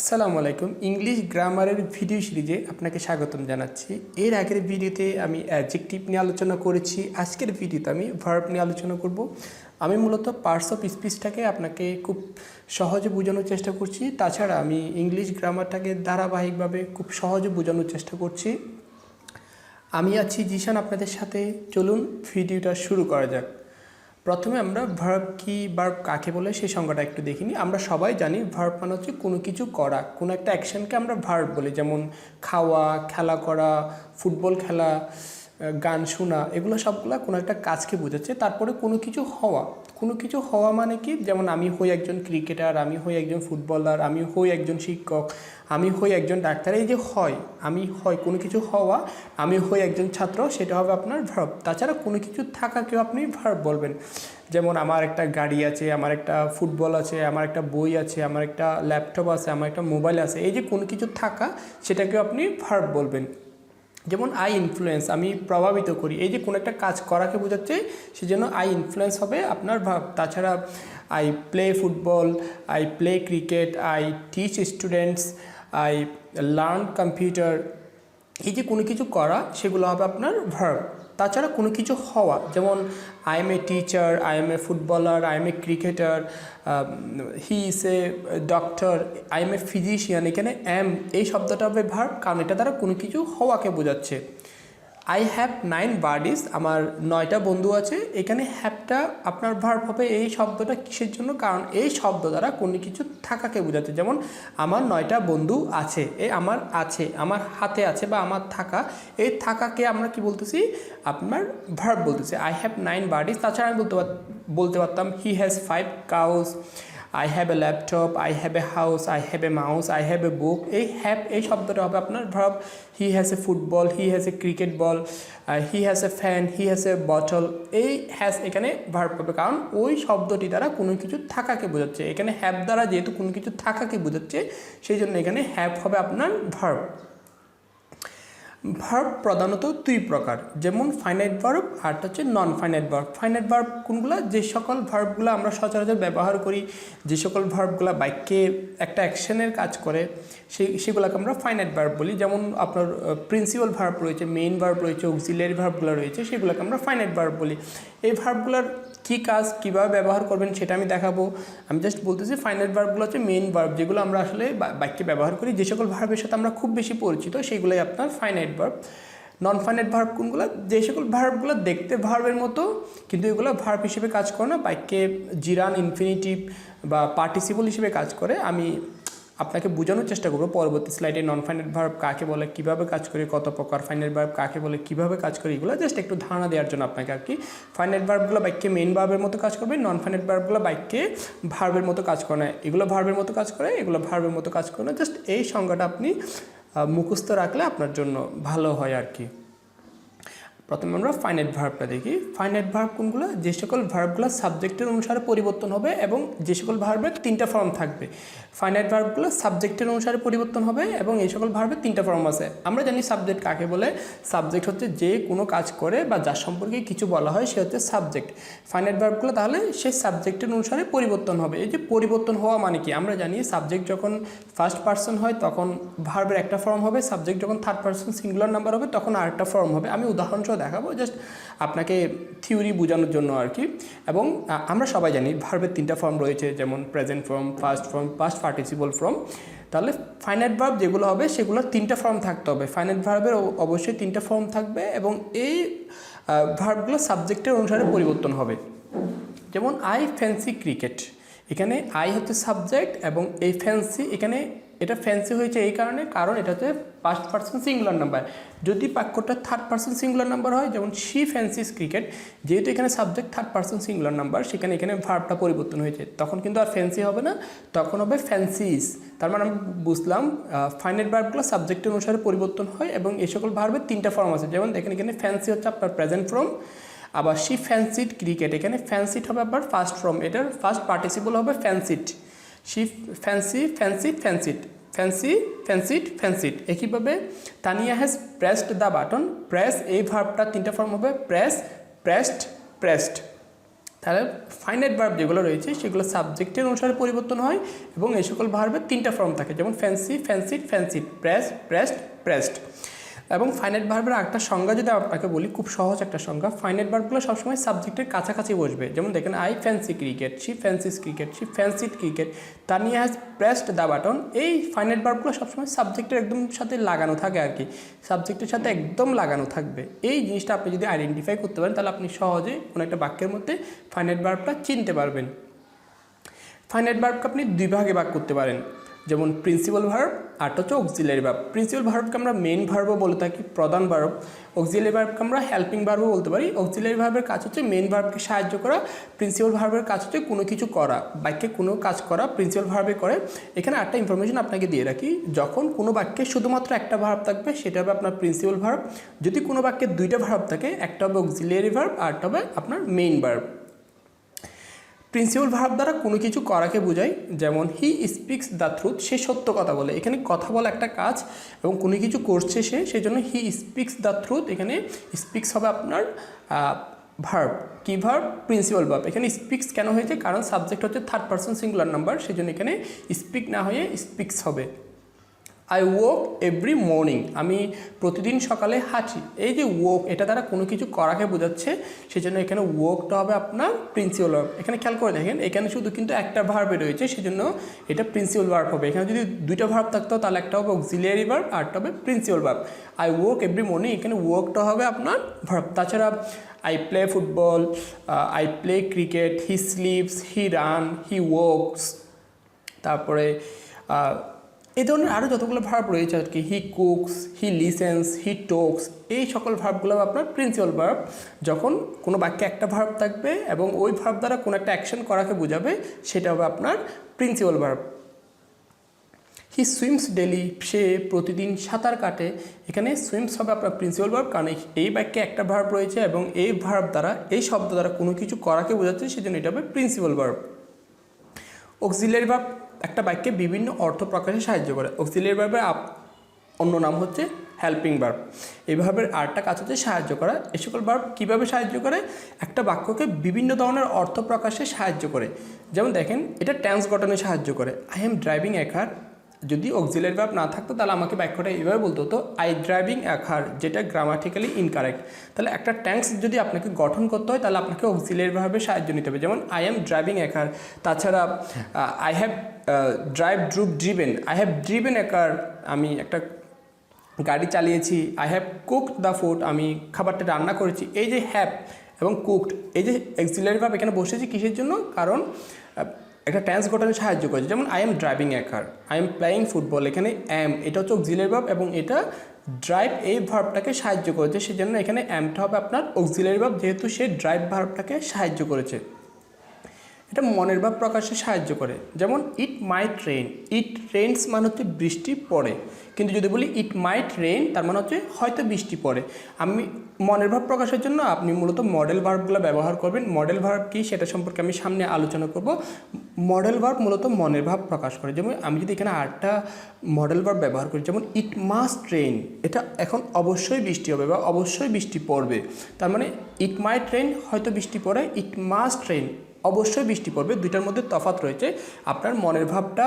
আসসালামু আলাইকুম ইংলিশ গ্রামারের ভিডিও সিরিজে আপনাকে স্বাগতম জানাচ্ছি। এর আগের ভিডিওতে আমি অ্যাডজেক্টিভ নিয়ে আলোচনা করেছি। আজকের ভিডিওতে আমি ভার্ব নিয়ে আলোচনা করব। আমি মূলত পার্টস অফ স্পিচটাকে আপনাকে খুব সহজে বোঝানোর চেষ্টা করছি। তাছাড়া আমি ইংলিশ গ্রামারটাকে ধারাবাহিকভাবে খুব সহজে বোঝানোর চেষ্টা করছি। আমি আছি জিসান আপনাদের সাথে। চলুন ভিডিওটা শুরু করা যাক। প্রথমে আমরা ভার্ব কি, ভার্ব কাকে বলে সেই সংজ্ঞাটা একটু দেখিনি। আমরা সবাই জানি ভার্ব মানে হচ্ছে কোনো কিছু করা, কোনো একটা অ্যাকশনকে আমরা ভার্ব বলি। যেমন খাওয়া, খেলা করা, ফুটবল খেলা, গান শোনা, এগুলো সবগুলো কোনো একটা কাজকে বোঝাচ্ছে। তারপরে কোনো কিছু হওয়া, কোনো কিছু হওয়া মানে কি, যেমন আমি হই একজন ক্রিকেটার, আমি হই একজন ফুটবলার, আমি হই একজন শিক্ষক, আমি হই একজন ডাক্তার। এই যে হয়, আমি হয়, কোনো কিছু হওয়া, আমি হই একজন ছাত্র, সেটা হবে আপনার ভার্ব। তাছাড়া কোনো কিছু থাকাকেও আপনি ভার্ব বলবেন। যেমন আমার একটা গাড়ি আছে, আমার একটা ফুটবল আছে, আমার একটা বই আছে, আমার একটা ল্যাপটপ আছে, আমার একটা মোবাইল আছে। এই যে কোনো কিছু থাকা, সেটাকেও আপনি ভার্ব বলবেন। যেমন আই ইনফ্লুয়েন্স, আমি প্রভাবিত করি। এই যে কোনো একটা কাজ করাকে বোঝাচ্ছে, সেজন্য আই ইনফ্লুয়েন্স হবে আপনার ভার্ব। তাছাড়া I play football, I play cricket, I teach students, I learn computer. এই যে কোনো কিছু করা, সেগুলো হবে আপনার ভার্ব। তাছাড়া কোনো কিছু হওয়া, যেমন I M a teacher, I M A footballer, I M A cricketer, he is a doctor, I M a physician. এখানে এম এই শব্দটা হবে ভার্ব, কারণ এটা দ্বারা কোনো কিছু হওয়াকে বোঝাচ্ছে। আই হ্যাভ 9 বার্ডিস, আমার 9টা বন্ধু আছে। এখানে হ্যাভটা আপনার ভার্ব হবে। এই শব্দটা কিসের জন্য? কারণ এই শব্দ দ্বারা কোনো কিছু থাকাকে বোঝাচ্ছে। যেমন আমার 9টা বন্ধু আছে, আমার আছে, আমার হাতে আছে, বা আমার থাকা, এই থাকাকে আমরা কি বলতেছি? আপনার ভার্ব বলতেছি। I have 9 birdies. তাছাড়া আমি বলতে পারতাম he has 5 cows, I have a laptop, I have a house, I have a mouse, I have a book. এই হ্যাভ এই শব্দটা হবে আপনার ভার্ব। He has a football, he has a cricket ball, he has a fan, he has a bottle. এই has এখানে verb হবে, কারণ ওই শব্দটি দ্বারা কোনো কিছু থাকাকে বোঝাচ্ছে। এখানে হ্যাভ দ্বারা যেহেতু কোনো কিছু থাকাকে বোঝাচ্ছে, সেই জন্য এখানে হ্যাভ হবে আপনার ভার্ব। ভার্ব প্রধানত দুই প্রকার, যেমন ফাইনাইট ভার্ব আর হচ্ছে নন ফাইনাইট ভার্ব। ফাইনাইট ভার্ব কোনগুলো? যে সকল ভার্বগুলো আমরা সচরাচর ব্যবহার করি, যে সকল ভার্বগুলো বাক্যে একটা অ্যাকশনের কাজ করে, সেগুলোকে আমরা ফাইনাইট ভার্ব বলি। যেমন আপনার প্রিন্সিপাল ভার্ব রয়েছে, মেইন ভার্ব রয়েছে, অক্সিলিয়ারি ভার্বগুলো রয়েছে, সেগুলোকে আমরা ফাইনাইট ভার্ব বলি। এই ভার্বগুলোর কী কাজ, কীভাবে ব্যবহার করবেন সেটা আমি দেখাবো। আমি জাস্ট বলতেছি ফাইনাইট ভার্বগুলো হচ্ছে মেইন ভার্ব, যেগুলো আমরা আসলে বাক্যে ব্যবহার করি। যে সকল ভার্বের সাথে আমরা খুব বেশি পরিচিত, সেগুলোই আপনার finite verb. Non finite verb কোনগুলো? যে সকল ভার্বগুলো দেখতে ভার্বের মতো, কিন্তু এগুলো ভার্ব হিসেবে কাজ করে না, বাক্যে জিরান, ইনফিনিটিভ বা পার্টিসিপল হিসেবে কাজ করে। আমি আপনাকে বোঝানোর চেষ্টা করবো পরবর্তী স্লাইডে নন ফাইনাইট ভার্ব কাকে বলে, কীভাবে কাজ করে, কত প্রকার, ফাইনাইট ভার্ব কাকে বলে, কীভাবে কাজ করে, এগুলো জাস্ট একটু ধারণা দেওয়ার জন্য আপনাকে আর কি। ফাইনাইট ভার্বগুলো বাক্যে মেইন ভার্বের মতো কাজ করবে, নন ফাইনাইট ভার্বগুলো বাক্যে ভার্বের মতো কাজ করে না। এগুলো ভার্বের মতো কাজ করে, এগুলো ভার্বের মতো কাজ করে না। জাস্ট এই সংজ্ঞাটা আপনি মুখস্থ রাখলে আপনার জন্য ভালো হয় আর কি। প্রথমে আমরা ফাইনাইট ভার্বটা দেখি। ফাইনাইট ভার্ব কোনগুলো? যে সকল ভার্বগুলো সাবজেক্টের অনুসারে পরিবর্তন হবে এবং যে সকল ভার্বের 3টা ফর্ম থাকবে। ফাইনাইট ভার্বগুলো সাবজেক্টের অনুসারে পরিবর্তন হবে এবং এই সকল ভার্বের 3টা ফর্ম আছে। আমরা জানি সাবজেক্ট কাকে বলে। সাবজেক্ট হচ্ছে যে কোনো কাজ করে বা যার সম্পর্কে কিছু বলা হয়, সে হচ্ছে সাবজেক্ট। ফাইনাইট ভার্বগুলো তাহলে সেই সাবজেক্টের অনুসারে পরিবর্তন হবে। এই যে পরিবর্তন হওয়া মানে কি? আমরা জানি সাবজেক্ট যখন ফার্স্ট পার্সন হয় তখন ভার্বের একটা ফর্ম হবে, সাবজেক্ট যখন থার্ড পার্সন সিঙ্গুলার নাম্বার হবে তখন আরেকটা ফর্ম হবে। আমি উদাহরণ দেখাবো জাস্ট আপনাকে থিওরি বোঝানোর জন্য আর কি। এবং আমরা সবাই জানি ভার্বের 3টা ফর্ম রয়েছে, যেমন present form, past form, past participle form. তাহলে ফাইনাইট ভার্ব যেগুলো হবে সেগুলোর 3টা ফর্ম থাকতে হবে। ফাইনাইট ভার্বের অবশ্যই 3টা ফর্ম থাকবে এবং এই ভার্বগুলো সাবজেক্টের অনুসারে পরিবর্তন হবে। যেমন আই ফ্যান্সি ক্রিকেট, এখানে আই হচ্ছে সাবজেক্ট এবং এই ফ্যান্সি, এখানে এটা ফ্যান্সি হয়েছে এই কারণ এটা হচ্ছে ফার্স্ট পার্সন সিঙ্গুলার নাম্বার। যদি বাক্যটা থার্ড পার্সন সিঙ্গুলার নাম্বার হয়, যেমন শি ফ্যান্সিস ক্রিকেট, যেহেতু এখানে subject third person singular number, সেখানে এখানে ভার্বটা পরিবর্তন হয়েছে, তখন কিন্তু আর ফ্যান্সি হবে না, তখন হবে ফ্যান্সিস। তার মানে আমি বুঝলাম ফাইনাইট ভার্বগুলো সাবজেক্টের অনুসারে পরিবর্তন হয় এবং এই সকল ভার্বের 3টা ফর্ম আছে। যেমন দেখেন এখানে ফ্যান্সি হচ্ছে আপনার প্রেজেন্ট ফর্ম, আবার শি ফ্যান্সিড ক্রিকেট, এখানে ফ্যান্সিড হবে আবার ফার্স্ট ফর্ম, এটার ফার্স্ট পার্টিসিপল হবে fancied. She fancy fancied fancied, fancy fancied fancied. একইভাবে Tania has pressed the button, press এই ভার্বটা 3টা ফর্ম হবে, প্রেস, প্রেসড, প্রেসড। তাহলে ফাইনাইট ভার্ব যেগুলো রয়েছে সেগুলো সাবজেক্টের অনুসারে পরিবর্তন হয় এবং এই সকল ভার্বের 3টা ফর্ম থাকে, যেমন fancy, fancied, ফ্যান্সিড, press, pressed, pressed. এবং ফাইনাইট ভার্বের একটা সংজ্ঞা যদি আপনাকে বলি, খুব সহজ একটা সংজ্ঞা, ফাইনাইট ভার্বগুলো সবসময় সাবজেক্টের কাছাকাছি বসবে। যেমন দেখেন, I fancy cricket, she fancies cricket, she fancied cricket, Tania has pressed the button. এই ফাইনাইট ভার্বগুলো সবসময় সাবজেক্টের একদম সাথে লাগানো থাকে আর কি, সাবজেক্টের সাথে একদম লাগানো থাকবে। এই জিনিসটা আপনি যদি আইডেন্টিফাই করতে পারেন তাহলে আপনি সহজে কোনো একটা বাক্যের মধ্যে ফাইনাইট ভার্বটা চিনতে পারবেন। ফাইনাইট ভার্বকে আপনি 2 ভাগে ভাগ করতে পারেন, যেমন প্রিন্সিপাল ভার্ব আর হচ্ছে অক্সিলারি ভার্ব। প্রিন্সিপাল ভার্বকে আমরা মেইন ভার্বও বলে থাকি, প্রধান ভার্ব। অক্সিলারি ভার্বকে আমরা হেল্পিং ভার্বও বলতে পারি। অক্সিলারি ভার্বের কাজ হচ্ছে মেইন ভার্বকে সাহায্য করা, প্রিন্সিপাল ভার্বের কাজ হচ্ছে কোনো কিছু করা, বাক্যে কোনো কাজ করা প্রিন্সিপাল ভার্বে করে। এখানে একটা ইনফরমেশন আপনাকে দিয়ে রাখি, যখন কোনো বাক্যে শুধুমাত্র একটা ভার্ব থাকবে সেটা হবে আপনার প্রিন্সিপাল ভার্ব। যদি কোনো বাক্যে 2টা ভার্ব থাকে, একটা হবে অক্সিলারি ভার্ব আর একটা হবে আপনার মেইন ভার্ব। প্রিন্সিপাল ভার্ব দ্বারা কোনো কিছু করাকে বোঝায়, যেমন হি স্পিক্স দ্য ট্রুথ, সে সত্য কথা বলে। এখানে কথা বলা একটা কাজ এবং কোনো কিছু করছে সে, সেই জন্য হি স্পিক্স দ্য ট্রুথ। এখানে স্পিক্স হবে আপনার ভার্ব। কি ভার্ব? Principal verb. এখানে স্পিক্স কেন হয়েছে? কারণ সাবজেক্ট হচ্ছে 3rd পারসন সিঙ্গুলার নাম্বার, সেই জন্য এখানে স্পিক না হয়ে স্পিক্স হবে। আই ওয়াক এভরি মর্নিং, আমি প্রতিদিন সকালে হাঁটি। এই যে ওয়াক, এটা দ্বারা কোনো কিছু করাকে বোঝাচ্ছে, সেই জন্য এখানে ওয়াকটা হবে আপনার প্রিন্সিপাল ভার্ব। এখানে খেয়াল করে দেখেন, এখানে শুধু কিন্তু একটা ভার্বে রয়েছে, সেজন্য এটা প্রিন্সিপাল ভার্ব হবে। এখানে যদি 2টা ভার্ব থাকতো তাহলে একটা হবে অক্সিলিয়ারি ভার্ব আর একটা হবে principal verb. I walk every morning, এখানে ওয়াকটা হবে আপনার ভার্ব। তাছাড়া I play football, I play cricket, he slips, he ran, he walks, তারপরে এই ধরনের আরও যতগুলো ভার্ব রয়েছে আর কি, হি কুকস, হি লিসেন্স, হি টক্স, এই সকল ভার্বগুলো আপনার প্রিন্সিপাল ভার্ব। যখন কোনো বাক্যে একটা ভার্ব থাকবে এবং ওই ভার্ব দ্বারা কোনো একটা অ্যাকশন করাকে বোঝাবে, সেটা হবে আপনার প্রিন্সিপাল ভার্ব। হি সুইমস ডেলি, সে প্রতিদিন সাঁতার কাটে। এখানে সুইমস হবে আপনার প্রিন্সিপাল ভার্ব, কারণ এই বাক্যে একটা ভার্ব রয়েছে এবং এই ভার্ব দ্বারা, এই শব্দ দ্বারা কোনো কিছু করাকে বোঝাচ্ছে, সেজন্য এটা হবে প্রিন্সিপাল ভার্ব। অক্সিলিয়ারি ভার্ব একটা বাক্যে বিভিন্ন অর্থ প্রকাশে সাহায্য করে। অক্সিলিয়ারি ভার্বের অন্য নাম হচ্ছে হেল্পিং ভার্ব। এই ভার্বের আরেকটা কাজ হচ্ছে সাহায্য করা। এই সকল ভার্ব কীভাবে সাহায্য করে? একটা বাক্যকে বিভিন্ন ধরনের অর্থ প্রকাশে সাহায্য করে। যেমন দেখেন, এটা টেন্স গঠনে সাহায্য করে। আই এম ড্রাইভিং এ কার, যদি অক্সিলিয়ারি ভার্ব না থাকতো তাহলে আমাকে বাক্যটা এইভাবে বলতে হতো, আই ড্রাইভিং এ কার, যেটা গ্রামাটিক্যালি ইনকারেক্ট। তাহলে একটা টেন্স যদি আপনাকে গঠন করতে হয় তাহলে আপনাকে অক্সিলিয়ারি ভার্বের সাহায্য নিতে হবে। যেমন I am driving a car. তাছাড়া I have driven, I have driven a car, আমি একটা গাড়ি চালিয়েছি। I have cooked the food, আমি খাবারটা রান্না করেছি। এই যে হ্যাভ এবং কুকড, এই যে অক্সিলিয়ারি ভার্ব এখানে বসেছি কিসের জন্য? কারণ একটা টেন্স গঠনে সাহায্য করেছে। যেমন I am driving a car, I am playing football, এখানে অ্যাম এটা হচ্ছে অক্সিলিয়ারি ভার্ব এবং এটা ড্রাইভ এই ভার্বটাকে সাহায্য করেছে, সেজন্য এখানে অ্যামটা হবে আপনার অক্সিলিয়ারি ভার্ব, যেহেতু সে ড্রাইভ ভার্বটাকে সাহায্য করেছে। এটা মনের ভাব প্রকাশে সাহায্য করে। যেমন ইট মাইট রেইন, ইট রেইনস মানে হচ্ছে বৃষ্টি পড়ে, কিন্তু যদি বলি ইট মাইট রেইন তার মানে হচ্ছে হয়তো বৃষ্টি পড়ে। আমি মনের ভাব প্রকাশের জন্য আপনি মূলত মডেল ভার্বগুলো ব্যবহার করবেন। মডেল ভার্ব কী সেটা সম্পর্কে আমি সামনে আলোচনা করব। মডেল ভার্ব মূলত মনের ভাব প্রকাশ করে। যেমন আমি যদি এখানে আরেকটা মডেল ভার্ব ব্যবহার করি, যেমন ইট মাস্ট রেইন, এটা এখন অবশ্যই বৃষ্টি হবে বা অবশ্যই বৃষ্টি পড়বে। তার মানে ইট মাইট রেইন হয়তো বৃষ্টি পড়ে, ইট মাস্ট রেইন অবশ্যই বৃষ্টি পড়বে। দুইটার মধ্যে তফাৎ রয়েছে। আপনার মনের ভাবটা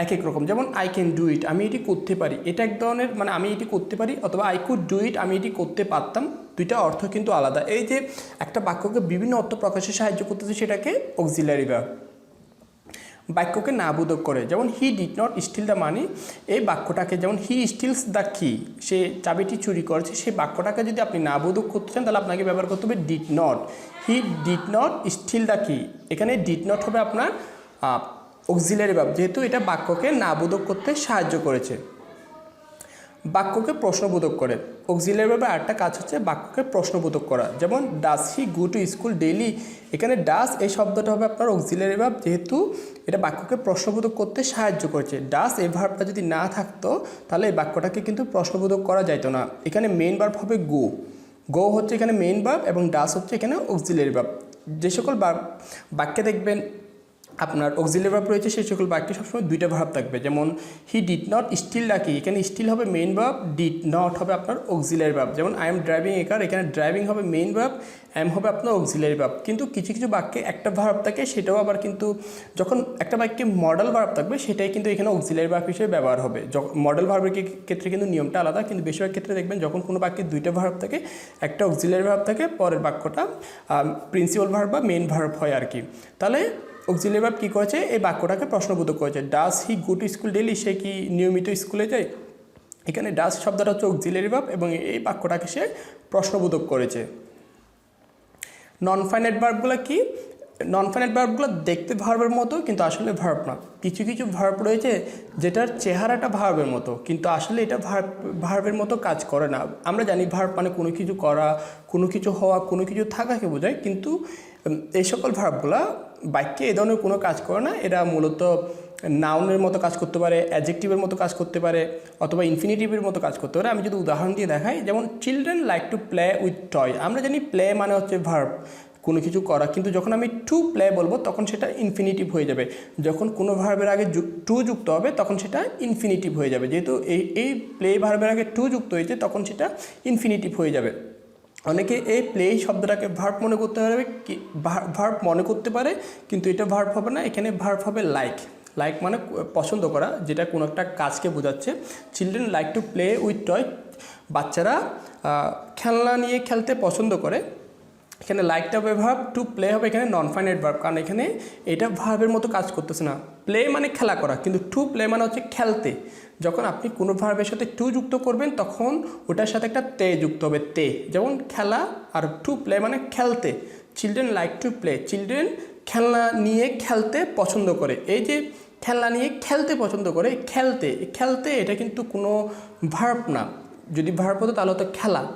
এক এক রকম। যেমন আই ক্যান ডু ইট, আমি এটি করতে পারি, এটা এক ধরনের মানে আমি এটি করতে পারি, অথবা আই কুড ডু ইট, আমি এটি করতে পারতাম। দুইটা অর্থ কিন্তু আলাদা। এই যে একটা বাক্যকে বিভিন্ন অর্থ প্রকাশে সাহায্য করতেছে, সেটাকে অক্সিলারি ভার্ব। বাক্যকে না বোধক করে, যেমন he did not steal the money, এই বাক্যটাকে, যেমন হি স্টিলস দ্য কি, সে চাবিটি চুরি করেছে, সেই বাক্যটাকে যদি আপনি না বোধক করতে চান তাহলে আপনাকে ব্যবহার করতে হবে did not. He did not steal the key, এখানে ডিড নট হবে আপনার অক্সিলারি ভার্ব, যেহেতু এটা বাক্যকে না বোধক করতে সাহায্য করেছে। বাক্যকে প্রশ্নবোধক করে। অক্সিলারি ভার্বের আরেকটা কাজ হচ্ছে বাক্যকে প্রশ্নবোধক করা। যেমন does he go to school daily, এখানে ডাজ এই শব্দটা হবে আপনার অক্সিলারি ভার্ব, যেহেতু এটা বাক্যকে প্রশ্নবোধক করতে সাহায্য করছে। ডাজ এই ভার্বটা যদি না থাকতো তাহলে এই বাক্যটাকে কিন্তু প্রশ্নবোধক করা যাইতো না। এখানে মেইন ভার্ব হবে গো, গো হচ্ছে এখানে মেইন ভার্ব এবং ডাজ হচ্ছে এখানে অক্সিলারি ভার্ব। যে সকল বাক্যে দেখবেন আপনার অক্সিলারি ভার্ব রয়েছে সেই সকল বাক্যে সবসময় দুইটা ভার্ব থাকবে। যেমন হি ডিড নট স্টিল ডাকি, এখানে স্টিল হবে মেইন ভার্ব, ডিড নট হবে আপনার অক্সিলারি ভার্ব। যেমন আই এম ড্রাইভিং এ কার, এখানে ড্রাইভিং হবে মেইন ভার্ব, এম হবে আপনার অক্সিলারি ভার্ব। কিন্তু কিছু কিছু বাক্যে একটা ভার্ব থাকে, সেটাও আবার কিন্তু যখন একটা বাক্যে মডেল ভার্ব থাকবে সেটাই কিন্তু এখানে অক্সিলারি ভার্ব হিসেবে ব্যবহার হবে। মডেল ভার্বের ক্ষেত্রে কিন্তু নিয়মটা আলাদা, কিন্তু বেশিরভাগ ক্ষেত্রে দেখবেন যখন কোনো বাক্যে দুইটা ভার্ব থাকে, একটা অক্সিলারি ভার্ব থাকে, পরের বাক্যটা প্রিন্সিপাল ভার্ব বা মেইন ভার্ব হয় আর কি। তাহলে অক্সিলারি ভার্ব কী করেছে, এই বাক্যটাকে প্রশ্নবোধক করেছে। Does he go to school daily, সে কি নিয়মিত স্কুলে যায়? এখানে ডাজ শব্দটা হচ্ছে অক্সিলারি ভার্ব এবং এই বাক্যটাকে সে প্রশ্নবোধক করেছে। নন ফাইনাইট ভার্বগুলো কি? নন ফাইনাইট ভার্বগুলো দেখতে ভার্বের মতো কিন্তু আসলে ভার্ব না। কিছু কিছু ভার্ব রয়েছে যেটার চেহারাটা ভার্বের মতো কিন্তু আসলে এটা ভার্বের মতো কাজ করে না। আমরা জানি ভার্ব মানে কোনো কিছু করা, কোনো কিছু হওয়া, কোনো কিছু থাকাকে বোঝায়, কিন্তু এই সকল ভার্বগুলো বাক্যে এ ধরনের কোনো কাজ করে না। এরা মূলত নাউনের মতো কাজ করতে পারে, অ্যাডজেক্টিভের মতো কাজ করতে পারে, অথবা ইনফিনিটিভের মতো কাজ করতে পারে। আমি যদি উদাহরণ দিয়ে দেখাই, যেমন children like to play with toy. আমরা জানি প্লে মানে হচ্ছে ভার্ব, কোনো কিছু করা, কিন্তু যখন আমি টু প্লে বলবো তখন সেটা ইনফিনিটিভ হয়ে যাবে। যখন কোনো ভার্বের আগে টু যুক্ত হবে তখন সেটা ইনফিনিটিভ হয়ে যাবে। যেহেতু এই প্লে ভার্বের আগে টু যুক্ত হয়েছে তখন সেটা ইনফিনিটিভ হয়ে যাবে। অনেকে এই প্লে শব্দটাকে ভার্ব মনে করতে পারবে, কি ভার্ব মনে করতে পারে, কিন্তু এটা ভার্ব হবে না। এখানে ভার্ব হবে লাইক। লাইক মানে পছন্দ করা, যেটা কোনো একটা কাজকে বোঝাচ্ছে। Children like to play with toy, বাচ্চারা খেলনা নিয়ে খেলতে পছন্দ করে। এখানে লাইকটা হবে ভার্ব, টু প্লে হবে এখানে নন ফাইনাইট ভার্ব, কারণ এখানে এটা ভার্বের মতো কাজ করতেছে না। প্লে মানে খেলা করা, কিন্তু টু প্লে মানে হচ্ছে খেলতে। যখন আপনি কোনো ভার্বের সাথে টু যুক্ত করবেন তখন ওটার সাথে একটা তে যুক্ত হবে, তে। যেমন খেলা আর টু প্লে মানে খেলতে। Children like to play, children খেলনা নিয়ে খেলতে পছন্দ করে। এই যে খেলনা নিয়ে খেলতে পছন্দ করে, খেলতে খেলতে এটা কিন্তু কোনো ভার্ব না। যদি ভার্ব হতো তাহলে হতো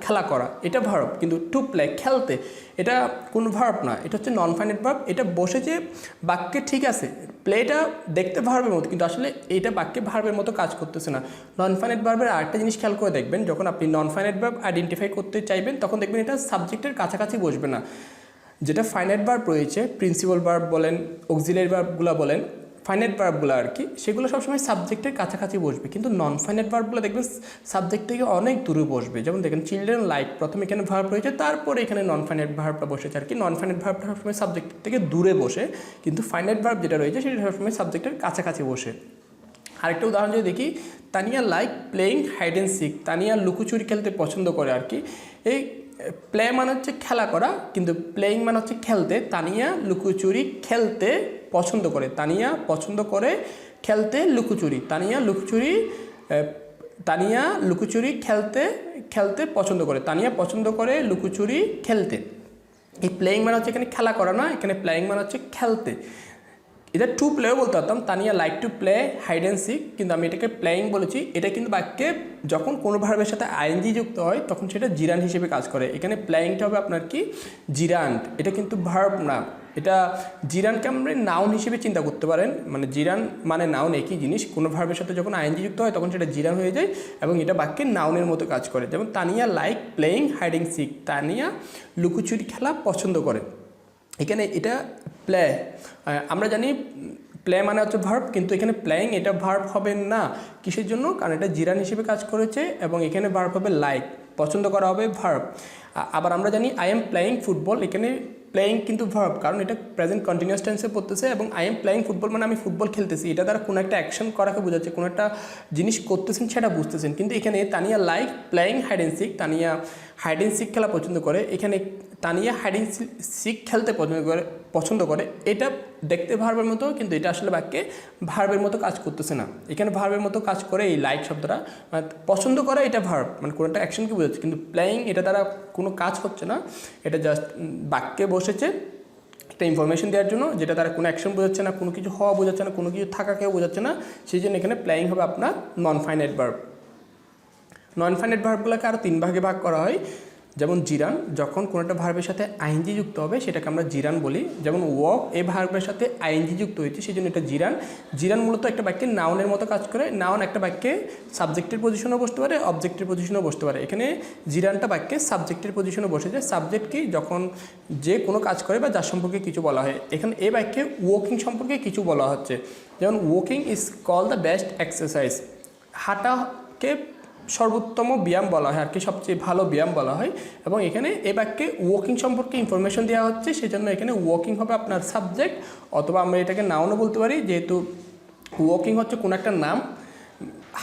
খেলা করা, এটা ভার্ব। কিন্তু টু প্লে খেলতে এটা কোনো ভার্ব না, এটা হচ্ছে নন ফাইনাইট ভার্ব। এটা বসেছে বাক্যে, ঠিক আছে, প্লেটা দেখতে ভার্বের মতো কিন্তু আসলে এইটা বাক্যে ভার্বের মতো কাজ করতেছে না। নন ফাইনাইট ভার্বের আরেকটা জিনিস খেয়াল করে দেখবেন, যখন আপনি নন ফাইনাইট ভার্ব আইডেন্টিফাই করতে চাইবেন তখন দেখবেন এটা সাবজেক্টের কাছাকাছি বসবে না। যেটা ফাইনাইট ভার্ব রয়েছে, প্রিন্সিপাল ভার্ব বলেন, অক্সিলারি ভার্বগুলো বলেন, ফাইনাইট ভার্বগুলো আর কি, সেগুলো সবসময় সাবজেক্টের কাছাকাছি বসবে। কিন্তু নন ফাইনাইট ভার্বগুলো দেখবেন সাবজেক্ট থেকে অনেক দূরে বসবে। যেমন দেখেন চিলড্রেন লাইক, প্রথমে এখানে ভার্ব রয়েছে, তারপরে এখানে নন ফাইনাইট ভার্বটা বসেছে আর কি। নন ফাইনাইট ভার্বটা সবসময় সাবজেক্টের থেকে দূরে বসে, কিন্তু ফাইনাইট ভার্ব যেটা রয়েছে সেটা সবসময় সাবজেক্টের কাছাকাছি বসে। আরেকটা উদাহরণ যদি দেখি, Tania like playing hide and seek, Tania লুকোচুরি খেলতে পছন্দ করে আর কি। এই প্লে মানে হচ্ছে খেলা করা, কিন্তু প্লেয়িং মানে হচ্ছে খেলতে। তানিয়া লুকোচুরি খেলতে পছন্দ করে, তানিয়া পছন্দ করে খেলতে লুকোচুরি, তানিয়া লুকোচুরি খেলতে পছন্দ করে, তানিয়া পছন্দ করে লুকোচুরি খেলতে। এই প্লেয়িং মানে হচ্ছে এখানে খেলা করা না, এখানে প্লেয়িং মানে হচ্ছে খেলতে। এটা টু প্লেও বলতে পারতাম, Tania like to play hide and seek, কিন্তু আমি এটাকে প্লেয়িং বলেছি। এটা কিন্তু বাক্যে যখন কোনো ভার্বের সাথে আইএনজি যুক্ত হয় তখন সেটা জিরান্ড হিসেবে কাজ করে। এখানে প্লেয়িংটা হবে আপনার কি জিরান্ড, এটা কিন্তু ভার্ব না। এটা জিরান্ডকে আমরা নাউন হিসেবে চিন্তা করতে পারেন, মানে জিরান মানে নাউন একই জিনিস। কোনো ভার্বের সাথে যখন আইএনজি যুক্ত হয় তখন সেটা জিরান হয়ে যায় এবং এটা বাক্যে নাউনের মতো কাজ করে। যেমন Tania like playing hide and seek, Tania লুকোচুরি খেলা পছন্দ করে। এখানে এটা প্লে, আমরা জানি প্লে মানে হচ্ছে ভার্ব, কিন্তু এখানে প্লেয়িং এটা ভার্ব হবে না। কিসের জন্য? কারণ এটা জিরান হিসেবে কাজ করেছে এবং এখানে ভার্ব হবে লাইক, পছন্দ করা হবে ভার্ব। আবার আমরা জানি আই এম প্লেয়িং ফুটবল, এখানে প্লেয়িং কিন্তু ভার্ব, কারণ এটা প্রেজেন্ট কন্টিনিউয়াস টেন্সে পড়তেছে এবং আই এম প্লেয়িং ফুটবল মানে আমি ফুটবল খেলতেছি। এটা দ্বারা কোনো একটা অ্যাকশন করাকে বোঝাচ্ছে, কোনো একটা জিনিস করতেছেন সেটা বুঝতেছেন। কিন্তু এখানে Tania like playing hide and seek, Tania hide and seek খেলা পছন্দ করে। এখানে তানিয়া হাইড অ্যান্ড সিক খেলতে পছন্দ করে, এটা দেখতে ভার্বের মতো, কিন্তু এটা আসলে বাক্যে ভার্বের মতো কাজ করতেছে না। এখানে ভার্বের মতো কাজ করে এই লাইক শব্দটা, মানে পছন্দ করা এটা ভার্ব, মানে কোনো একটা অ্যাকশনকে বোঝাচ্ছে। কিন্তু প্লেয়িং এটা দ্বারা কোনো কাজ হচ্ছে না, এটা জাস্ট বাক্যে বসেছে একটা ইনফরমেশন দেওয়ার জন্য, যেটা তারা কোনো অ্যাকশন বোঝাচ্ছে না, কোনো কিছু হওয়া বোঝাচ্ছে না, কোনো কিছু থাকাকেও বোঝাচ্ছে না। সেই জন্য এখানে প্লেয়িং হবে আপনার non finite verb. Non finite ভার্বগুলোকে আরও তিন ভাগে ভাগ করা হয়। যেমন জিরান, যখন কোনো একটা ভার্বের সাথে আইএনজি যুক্ত হবে সেটাকে আমরা জিরান বলি। যেমন ওয়াক এই ভার্বের সাথে আইএনজি যুক্ত হয়েছে সেই জন্য এটা জিরান। জিরান মূলত একটা বাক্যে নাউনের মতো কাজ করে। নাউন একটা বাক্যে সাবজেক্টের পজিশনেও বসতে পারে, অবজেক্টের পজিশনেও বসতে পারে। এখানে জিরানটা বাক্যে সাবজেক্টের পজিশনে বসেছে। সাবজেক্ট কি? যখন যে কোনো কাজ করে বা যার সম্পর্কে কিছু বলা হয়। এখানে এই বাক্যে ওয়াকিং সম্পর্কে কিছু বলা হচ্ছে। যেমন walking is call the best exercise, হাঁটাকে সর্বোত্তম ব্যায়াম বলা হয় আর কি, সবচেয়ে ভালো ব্যায়াম বলা হয়। এবং এখানে এই বাক্যে ওয়াকিং সম্পর্কে ইনফরমেশন দেওয়া হচ্ছে, সেজন্য এখানে ওয়াকিং হবে আপনার সাবজেক্ট, অথবা আমরা এটাকে নাউনও বলতে পারি, যেহেতু ওয়াকিং হচ্ছে কোনো একটা নাম,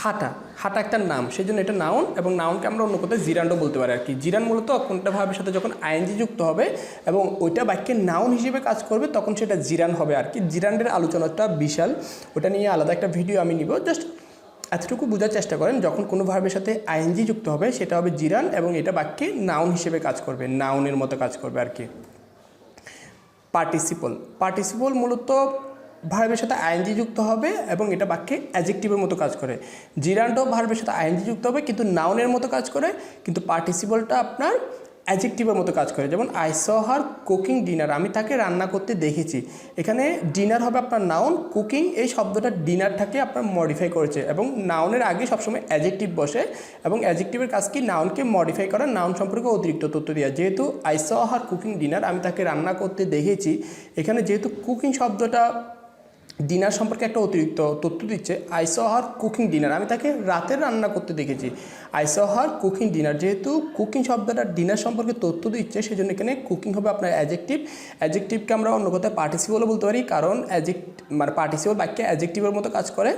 হাঁটা একটা নাম, সেই জন্য এটা নাউন। এবং নাউনকে আমরা অন্য কোথাও জিরান্ডও বলতে পারি আর কি। জিরান মূলত কোনটা ভাবের সাথে যখন আইএনজি যুক্ত হবে এবং ওইটা বাক্যে নাউন হিসেবে কাজ করবে তখন সেটা জিরান হবে আর কি। জিরান্ডের আলোচনাটা বিশাল, ওটা নিয়ে আলাদা একটা ভিডিও আমি নিব। জাস্ট এতটুকু বোঝার চেষ্টা করেন, যখন কোনো ভার্বের সাথে আইএনজি যুক্ত হবে সেটা হবে জিরান এবং এটা বাক্যে নাউন হিসেবে কাজ করবে, নাউনের মতো কাজ করবে আর কি। পার্টিসিপল মূলত ভার্বের সাথে আইএনজি যুক্ত হবে এবং এটা বাক্যে অ্যাডজেক্টিভের মতো কাজ করে। জিরানটাও ভার্বের সাথে আইএনজি যুক্ত হবে কিন্তু নাউনের মতো কাজ করে, কিন্তু পার্টিসিপলটা আপনার অ্যাডজেক্টিভের মতো কাজ করে। যেমন I saw her cooking dinner, আমি তাকে রান্না করতে দেখেছি। এখানে ডিনার হবে আপনার নাউন, কুকিং এই শব্দটা ডিনারটাকে আপনার মডিফাই করেছে এবং নাউনের আগে সবসময় অ্যাডজেক্টিভ বসে এবং অ্যাডজেক্টিভের কাজ কি? নাউনকে মডিফাই করা, নাউন সম্পর্কে অতিরিক্ত তথ্য দেওয়া। যেহেতু I saw her cooking dinner, আমি তাকে রান্না করতে দেখেছি, এখানে যেহেতু কুকিং শব্দটা ডিনার সম্পর্কে একটা অতিরিক্ত তথ্য দিচ্ছে। I saw her cooking dinner, আমি তাকে রাতের রান্না করতে দেখেছি। I saw her cooking dinner, যেহেতু কুকিং শব্দটা ডিনার সম্পর্কে তথ্য দিচ্ছে সেজন্য এখানে কুকিং হবে আপনার অ্যাডজেক্টিভ। অ্যাডজেক্টিভকে আমরা অন্য কথায় পার্টিসিপলও বলতে পারি, কারণ পার্টিসিপল বাক্যে অ্যাডজেক্টিভের মতো কাজ করে।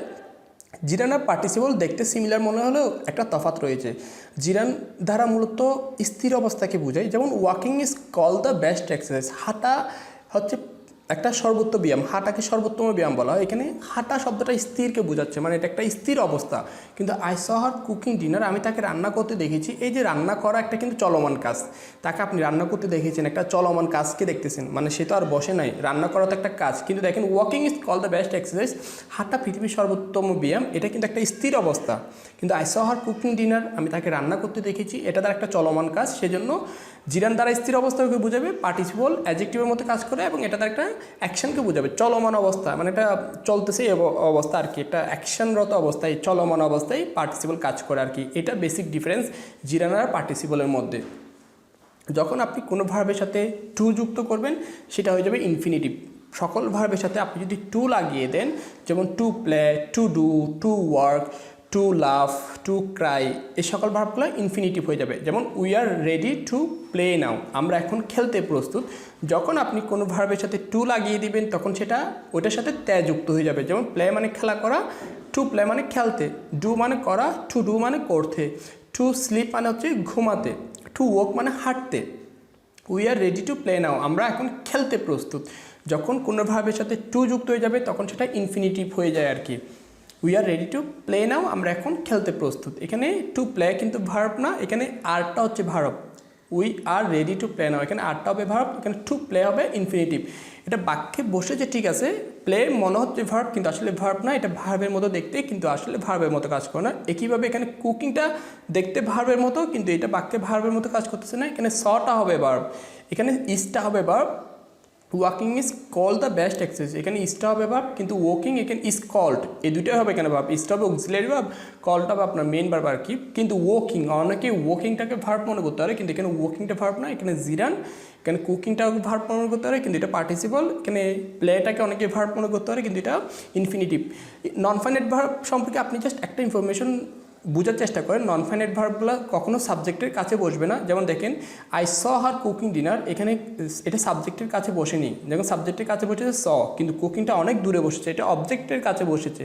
জিরান আর পার্টিসিপল দেখতে সিমিলার মনে হলেও একটা তফাৎ রয়েছে। জিরান দ্বারা মূলত স্থির অবস্থাকে বোঝায়। যেমন walking is call the best exercise, হাঁটা হচ্ছে একটা সর্বোত্তম ব্যায়াম, হাঁটাকে সর্বোত্তম ব্যায়াম বলা হয়। এখানে হাঁটা শব্দটা স্থিরকে বোঝাচ্ছে, মানে এটা একটা স্থির অবস্থা। কিন্তু I saw her cooking dinner, আমি তাকে রান্না করতে দেখেছি, এই যে রান্না করা একটা কিন্তু চলমান কাজ। তাকে আপনি রান্না করতে দেখেছেন, একটা চলমান কাজকে দেখতেছেন, মানে সে তো আর বসে নাই, রান্না করা তো একটা কাজ। কিন্তু দেখেন walking is call the best exercise, হাঁটা পৃথিবীর সর্বোত্তম ব্যায়াম, এটা কিন্তু একটা স্থির অবস্থা। কিন্তু I saw her cooking dinner, আমি তাকে রান্না করতে দেখেছি, এটা তার একটা চলমান কাজ। সেজন্য জিরান দ্বারা স্থির অবস্থাকে বোঝাবে, পার্টিসিপল অ্যাডজেক্টিভের মতো কাজ করে এবং এটা তার একটা অ্যাকশনকে বোঝাবে, চলমান অবস্থা, মানে এটা চলতেছে অবস্থা আর কি, একটা অ্যাকশনরত অবস্থায়, চলমান অবস্থায় পার্টিসিপল কাজ করে আর কি। এটা বেসিক ডিফারেন্স জিরান আর পার্টিসিপলের মধ্যে। যখন আপনি কোনো ভার্বের সাথে টু যুক্ত করবেন সেটা হয়ে যাবে ইনফিনিটিভ। সকল ভার্বের সাথে আপনি যদি টু লাগিয়ে দেন, যেমন to play, to do, to work, to love, to cry, এই সকল ভার্বগুলো ইনফিনিটিভ হয়ে যাবে। যেমন we are ready to play now, আমরা এখন খেলতে প্রস্তুত। যখন আপনি কোনো ভার্বের সাথে টু লাগিয়ে দিবেন তখন সেটা ওইটার সাথে তে যুক্ত হয়ে যাবে। যেমন প্লে মানে খেলা করা, টু প্লে মানে খেলতে, ডু মানে করা, টু ডু মানে করতে, টু স্লিপ মানে হচ্ছে ঘুমাতে, টু ওয়াক মানে হাঁটতে। We are ready to play now, আমরা এখন খেলতে প্রস্তুত। যখন কোনো ভার্বের সাথে টু যুক্ত হয়ে যাবে তখন সেটা ইনফিনিটিভ হয়ে যায় আর কি। We are ready to play now, আমরা এখন খেলতে প্রস্তুত। এখানে টু প্লে কিন্তু ভার্ব না, এখানে আরটা হচ্ছে verb. We are ready to play নাও, এখানে আরটা হবে ভার্ব, এখানে টু প্লে হবে ইনফিনিটিভ। এটা বাক্যে বসেছে ঠিক আছে, প্লে মনে হচ্ছে ভার্ব কিন্তু আসলে ভার্ব না, এটা ভার্বের মতো দেখতে কিন্তু আসলে ভার্বের মতো কাজ করে না। একইভাবে এখানে কুকিংটা দেখতে ভার্বের মতো কিন্তু এটা বাক্যে ভার্বের মতো কাজ করতেছে না। এখানে সটা হবে ভার্ব, এখানে ইসটা হবে verb. Walking is called the best exercise, এখানে ইসটা হবে ভার্ব কিন্তু ওয়াকিং এখানে ইজ কল্ড, এই দুইটাই হবে এখানে ভার্ব। ইসটা হবে অক্সিলারি ভার্ব, কলটা হবে আপনার মেইন ভার্ব আর কি। কিন্তু ওয়াকিং, অনেকে ওয়াকিংটাকে ভার্ব মনে করতে পারে কিন্তু এখানে ওয়াকিংটা ভার্ব না, এখানে জিরান। এখানে কুকিংটাও ভার্ব মনে করতে পারে কিন্তু এটা পার্টিসিপল। এখানে প্লেটাকে অনেকে ভার্ব মনে করতে পারে কিন্তু এটা ইনফিনিটিভ। নন ফাইনাইট ভার্ব সম্পর্কে আপনি জাস্ট একটা ইনফরমেশন বোঝার চেষ্টা করেন। নন ফাইনাইট ভার্বগুলো কখনো সাবজেক্টের কাছে বসবে না। যেমন দেখেন I saw her cooking dinner, এখানে এটা সাবজেক্টের কাছে বসেনি। যেমন সাবজেক্টের কাছে বসেছে স, কিন্তু কুকিংটা অনেক দূরে বসেছে, এটা অবজেক্টের কাছে বসেছে।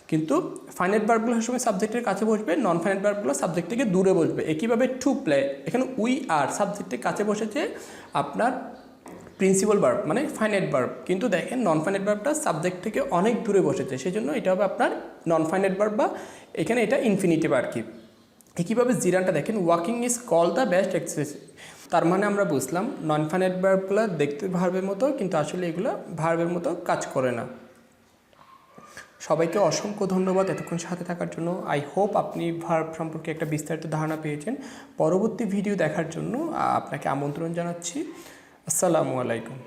কিন্তু ফাইনাইট ভার্বগুলো সময় সাবজেক্টের কাছে বসবে, নন ফাইনাইট ভার্বগুলো সাবজেক্ট থেকে দূরে বসবে। একইভাবে টু প্লে, এখানে উই আর সাবজেক্টের কাছে বসেছে আপনার প্রিন্সিপাল ভার্ব মানে ফাইনাইট ভার্ব, কিন্তু দেখেন নন ফাইনাইট ভার্বটা সাবজেক্ট থেকে অনেক দূরে বসেছে, সেই জন্য এটা হবে আপনার নন ফাইনাইট ভার্ব বা এখানে এটা ইনফিনিটিভ আর কি। একইভাবে জিরানটা দেখেন walking is call the best exercise, তার মানে আমরা বুঝলাম নন ফাইনাইট ভার্বগুলো দেখতে ভার্বের মতো কিন্তু আসলে এগুলো ভার্বের মতো কাজ করে না। সবাইকে অসংখ্য ধন্যবাদ এতক্ষণ সাথে থাকার জন্য। আই হোপ আপনি ভার্ব সম্পর্কে একটা বিস্তারিত ধারণা পেয়েছেন। পরবর্তী ভিডিও দেখার জন্য আপনাকে আমন্ত্রণ জানাচ্ছি। আসসালামু আলাইকুম।